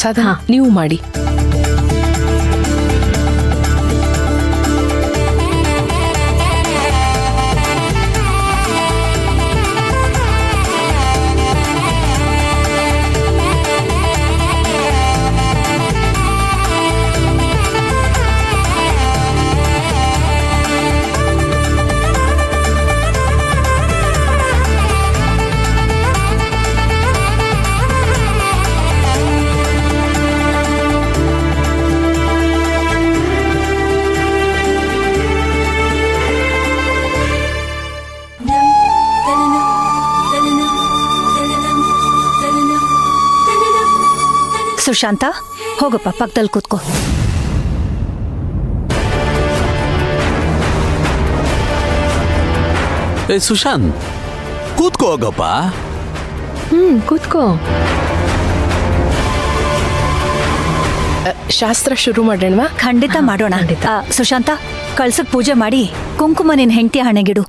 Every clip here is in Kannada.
ಸಾಧನಾ ನೀವು ಮಾಡಿ. ಸುಶಾಂತ, ಹೋಗಪ್ಪ ಪಕ್ಕದಲ್ಲಿ ಕೂತ್ಕೋ. ಸುಶಾಂತ್, ಕೂತ್ಕೋ ಹೋಗಪ್ಪ. ಕೂತ್ಕೋ. ಶಾಸ್ತ್ರ ಶುರು ಮಾಡೋಣವಾ? ಖಂಡಿತ ಮಾಡೋಣ. ಸುಶಾಂತ, ಕಳ್ಸಕ್ ಪೂಜೆ ಮಾಡಿ ಕುಂಕುಮ ನಿನ್ ಹೆಂಡತಿಯ ಹಣೆಗಿಡು.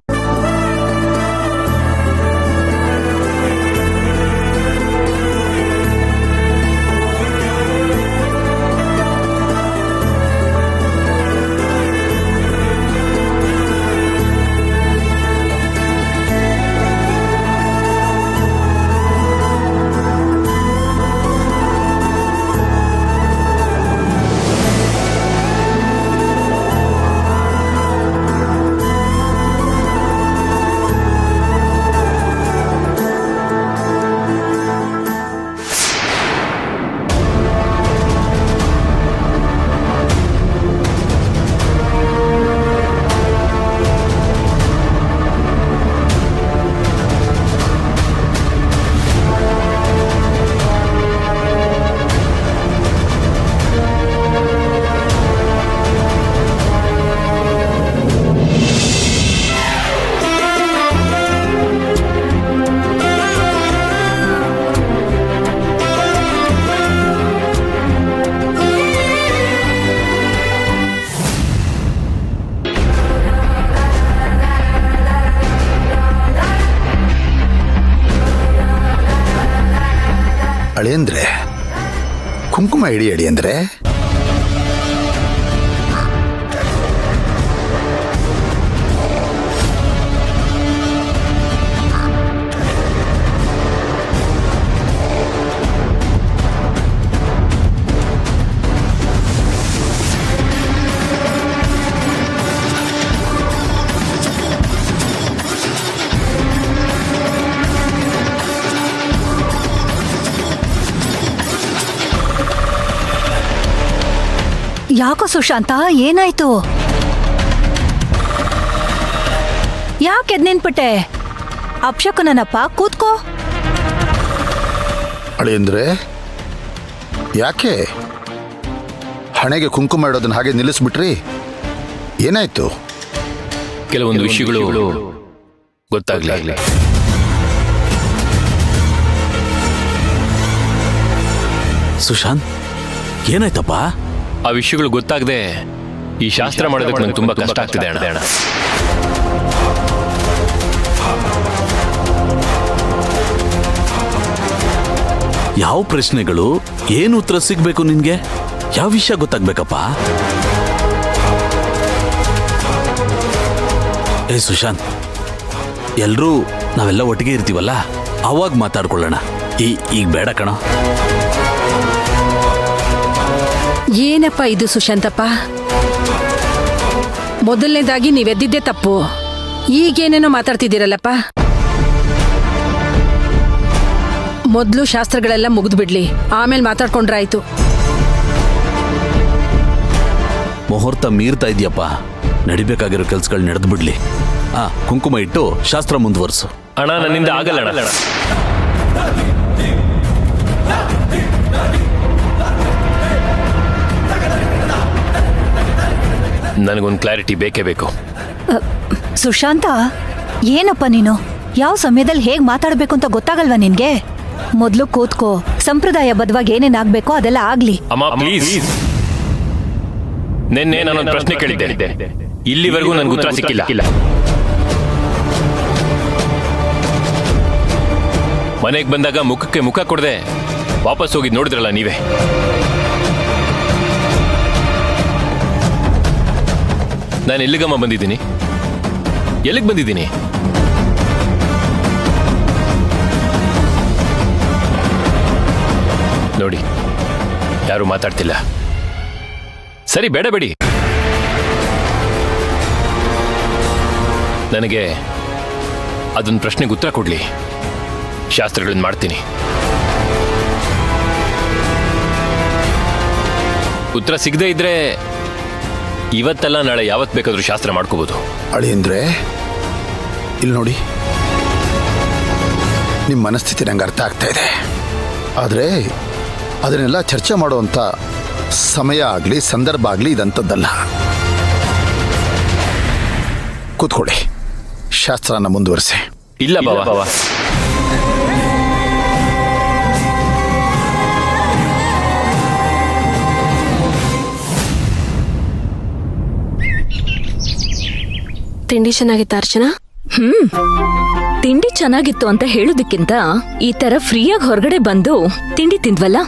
ಅಳಿಯಂದ್ರೆ ಕುಂಕುಮ ಇಡಿ ಅಳಿಯಂದ್ರೆ. ಯಾಕೋ ಸುಶಾಂತ, ಏನಾಯ್ತು? ಯಾಕೆ ಎದ್ನಿನ್ಬಿಟ್ಟೆ? ಅಪ್ಶಕುನಪ್ಪ, ಕೂತ್ಕೋ. ಅಳಿಯಂದ್ರೆ ಯಾಕೆ ಹಣೆಗೆ ಕುಂಕುಮ ಇಡೋದನ್ನ ಹಾಗೆ ನಿಲ್ಲಿಸ್ಬಿಟ್ರಿ? ಏನಾಯ್ತು? ಕೆಲವೊಂದು ವಿಷಯಗಳು ಗೊತ್ತಾಗ್ಲಿ. ಸುಶಾಂತ್, ಏನಾಯ್ತಪ್ಪ? ಆ ವಿಷಯಗಳು ಗೊತ್ತಾಗದೆ ಈ ಶಾಸ್ತ್ರ ಮಾಡೋದಕ್ಕೆ ನಂಗೆ ತುಂಬಾ ಕಷ್ಟ ಆಗ್ತಿದೆ ಅಣ್ಣ. ಯಾವ ಪ್ರಶ್ನೆಗಳು, ಏನು ಉತ್ತರ ಸಿಗ್ಬೇಕು ನಿನ್ಗೆ? ಯಾವ ವಿಷಯ ಗೊತ್ತಾಗ್ಬೇಕಪ್ಪ? ಸುಶಾಂತ್, ಎಲ್ರೂ ನಾವೆಲ್ಲ ಒಟ್ಟಿಗೆ ಇರ್ತೀವಲ್ಲ, ಅವಾಗ ಮಾತಾಡ್ಕೊಳ್ಳೋಣ. ಈಗ ಬೇಡ ಕಣ. ಏನಪ್ಪ ಇದು ಸುಶಾಂತಪ್ಪ? ಮೊದಲನೇದಾಗಿ ನೀವೆದ್ದಿದ್ದೇ ತಪ್ಪು. ಈಗೇನೇನೋ ಮಾತಾಡ್ತಿದ್ದೀರಲ್ಲಪ್ಪ. ಮೊದಲು ಶಾಸ್ತ್ರಗಳೆಲ್ಲ ಮುಗಿದು ಬಿಡ್ಲಿ, ಆಮೇಲೆ ಮಾತಾಡ್ಕೊಂಡ್ರಾಯ್ತು. ಮುಹೂರ್ತ ಮೀರ್ತಾ ಇದೆಯಪ್ಪ, ನಡಿಬೇಕಾಗಿರೋ ಕೆಲ್ಸಗಳು ನಡೆದು ಬಿಡ್ಲಿ. ಕುಂಕುಮ ಇಟ್ಟು ಶಾಸ್ತ್ರ ಮುಂದುವರ್ಸು. ಅಣ್ಣ, ನನ್ನಿಂದ ಆಗಲ್ಲ ಅಣ್ಣ. ನನಗೊಂದು ಕ್ಲಾರಿಟಿ ಬೇಕೇ ಬೇಕು. ಸುಶಾಂತ, ಏನಪ್ಪ ನೀನು? ಯಾವ ಸಮಯದಲ್ಲಿ ಹೇಗ್ ಮಾತಾಡ್ಬೇಕು ಅಂತ ಗೊತ್ತಾಗಲ್ವಾ ನಿನ್ಗೆ? ಮೊದ್ಲು ಕೂತ್ಕೋ, ಸಂಪ್ರದಾಯಬದ್ಧವಾಗಿ ಏನೇನಾಗ್ಬೇಕೋ ಅದೆಲ್ಲ ಆಗ್ಲಿ. ಅಮ್ಮ ಪ್ಲೀಸ್, ನಿನ್ನೆ ನಾನೊಂದು ಪ್ರಶ್ನೆ ಕೇಳಿದ್ದೆ, ಇಲ್ಲಿವರೆಗೂ ನನ್ಗೆ ಉತ್ತರ ಸಿಕ್ಕಿಲ್ಲ. ಮನೆಗೆ ಬಂದಾಗ ಮುಖಕ್ಕೆ ಮುಖ ಕೊಡದೆ ವಾಪಸ್ ಹೋಗಿ ನೋಡಿದ್ರಲ್ಲ ನೀವೇ. ನಾನು ಎಲ್ಲಿಗಮ್ಮ ಬಂದಿದ್ದೀನಿ? ಎಲ್ಲಿಗೆ ಬಂದಿದ್ದೀನಿ? ನೋಡಿ, ಯಾರು ಮಾತಾಡ್ತಿಲ್ಲ. ಸರಿ, ಬೇಡ ಬೇಡಿ. ನನಗೆ ಅದೊಂದು ಪ್ರಶ್ನೆಗೆ ಉತ್ತರ ಕೊಡ್ಲಿ. ಶಾಸ್ತ್ರಗಳನ್ನ ಮಾಡ್ತೀನಿ. ಉತ್ತರ ಸಿಗದೆ ಇದ್ರೆ ಇವತ್ತಲ್ಲ ನಾಳೆ ಯಾವತ್ತು ಬೇಕಾದ್ರೂ ಶಾಸ್ತ್ರ ಮಾಡ್ಕೋಬಹುದು. ಅಳಿಯಂದ್ರೆ ಇಲ್ಲಿ ನೋಡಿ, ನಿಮ್ಮ ಮನಸ್ಥಿತಿ ನಂಗೆ ಅರ್ಥ ಆಗ್ತಾ ಇದೆ. ಆದರೆ ಅದನ್ನೆಲ್ಲ ಚರ್ಚೆ ಮಾಡುವಂಥ ಸಮಯ ಆಗಲಿ ಸಂದರ್ಭ ಆಗಲಿ ಇದಂಥದ್ದಲ್ಲ. ಕೂತ್ಕೊಳ್ಳಿ, ಶಾಸ್ತ್ರನ ಮುಂದುವರಿಸಿ. ಇಲ್ಲ ಬಾವ, ತಿಂಡಿ ಚೆನ್ನಾಗಿತ್ತ ಅರ್ಚನಾ? ತಿಂಡಿ ಚೆನ್ನಾಗಿತ್ತು ಅಂತ ಹೇಳೋದಕ್ಕಿಂತ ಈ ತರ ಫ್ರೀಯಾಗಿ ಹೊರಗಡೆ ಬಂದು ತಿಂಡಿ ತಿಂದ್ವಲ್ಲ,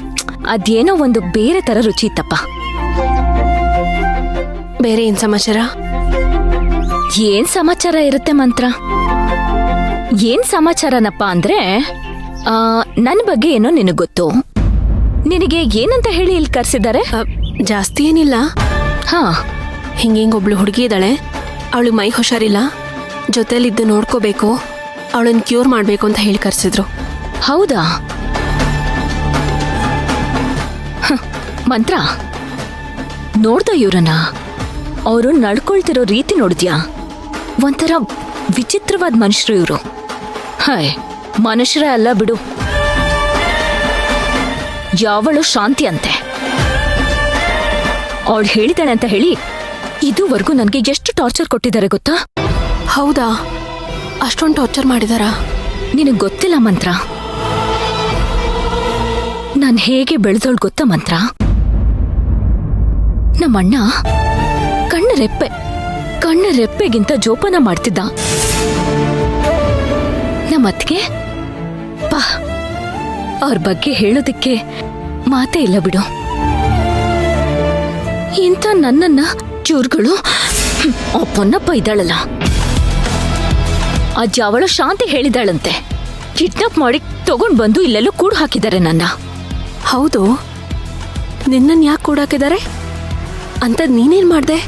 ಅದೇನೋ ಒಂದು ಬೇರೆ ತರ ರುಚಿ ಇತ್ತಪ್ಪ. ಬೇರೆ ಏನ್ ಸಮಾಚಾರ? ಏನ್ ಸಮಾಚಾರ ಇರುತ್ತೆ ಮಂತ್ರ? ಏನ್ ಸಮಾಚಾರನಪ್ಪ ಅಂದ್ರೆ ನನ್ ಬಗ್ಗೆ ಏನೋ ನಿನಗ್ ಗೊತ್ತು. ನಿನಗೆ ಏನಂತ ಹೇಳಿ ಇಲ್ಲಿ ಕರ್ಸಿದ್ದಾರೆ? ಜಾಸ್ತಿ ಏನಿಲ್ಲ. ಹಾ, ಒಬ್ಳು ಹುಡುಗಿ ಇದ್ದಾಳೆ, ಅವಳಿಗೆ ಮೈ ಹುಷಾರಿಲ್ಲ, ಜೊತೆಲಿದ್ದು ನೋಡ್ಕೋಬೇಕು, ಅವಳನ್ನ ಕ್ಯೂರ್ ಮಾಡ್ಬೇಕು ಅಂತ ಹೇಳಿ ಕರ್ಸಿದ್ರು. ಹೌದಾ? ಮಂತ್ರ, ನೋಡ್ದ ಇವ್ರನ್ನ? ಅವರು ನಡ್ಕೊಳ್ತಿರೋ ರೀತಿ ನೋಡಿದ್ಯಾ? ಒಂಥರ ವಿಚಿತ್ರವಾದ ಮನುಷ್ಯರು ಇವರು. ಹಾಯ್, ಮನುಷ್ಯರೇ ಅಲ್ಲ ಬಿಡು. ಯಾವಳು ಶಾಂತಿ ಅಂತೆ, ಅವಳು ಹೇಳಿದಾಳೆ ಅಂತ ಹೇಳಿ ಇದುವರೆಗೂ ನನಗೆ ಎಷ್ಟು ಟಾರ್ಚರ್ ಕೊಟ್ಟಿದ್ದಾರೆ ಗೊತ್ತಾ? ಹೌದಾ? ಅಷ್ಟೊಂದು ಟಾರ್ಚರ್ ಮಾಡಿದಾರಾ? ನಿನಗೆ ಗೊತ್ತಿಲ್ಲ ಮಂತ್ರ, ನಾನು ಹೇಗೆ ಬೆಳೆದೋಳು ಗೊತ್ತಾ ಮಂತ್ರ? ನಮ್ಮಣ್ಣ ಕಣ್ಣ ರೆಪ್ಪೆಗಿಂತ ಜೋಪಾನ ಮಾಡ್ತಿದ್ದ. ನಮ್ಮತ್ತಿಗೆ ಪಾ, ಅವ್ರ ಬಗ್ಗೆ ಹೇಳೋದಕ್ಕೆ ಮಾತೇ ಇಲ್ಲ ಬಿಡು. ಇಂಥ ನನ್ನನ್ನ ಚೂರುಗಳು ಆ ಪೊನ್ನಪ್ಪ ಇದ್ದಾಳಲ್ಲ, ಆ ಜಾವಳು ಶಾಂತಿ ಹೇಳಿದಾಳಂತೆ, ಕಿಡ್ನಾಪ್ ಮಾಡಿ ತಗೊಂಡ್ ಬಂದು ಇಲ್ಲೆಲ್ಲೋ ಕೂಡು ಹಾಕಿದ್ದಾರೆ ನನ್ನ. ಹೌದು? ನಿನ್ನನ್ ಯಾಕೆ ಕೂಡಾಕಿದ್ದಾರೆ? ಅಂತದ್ ನೀನೇನ್ ಮಾಡ್ದೆ?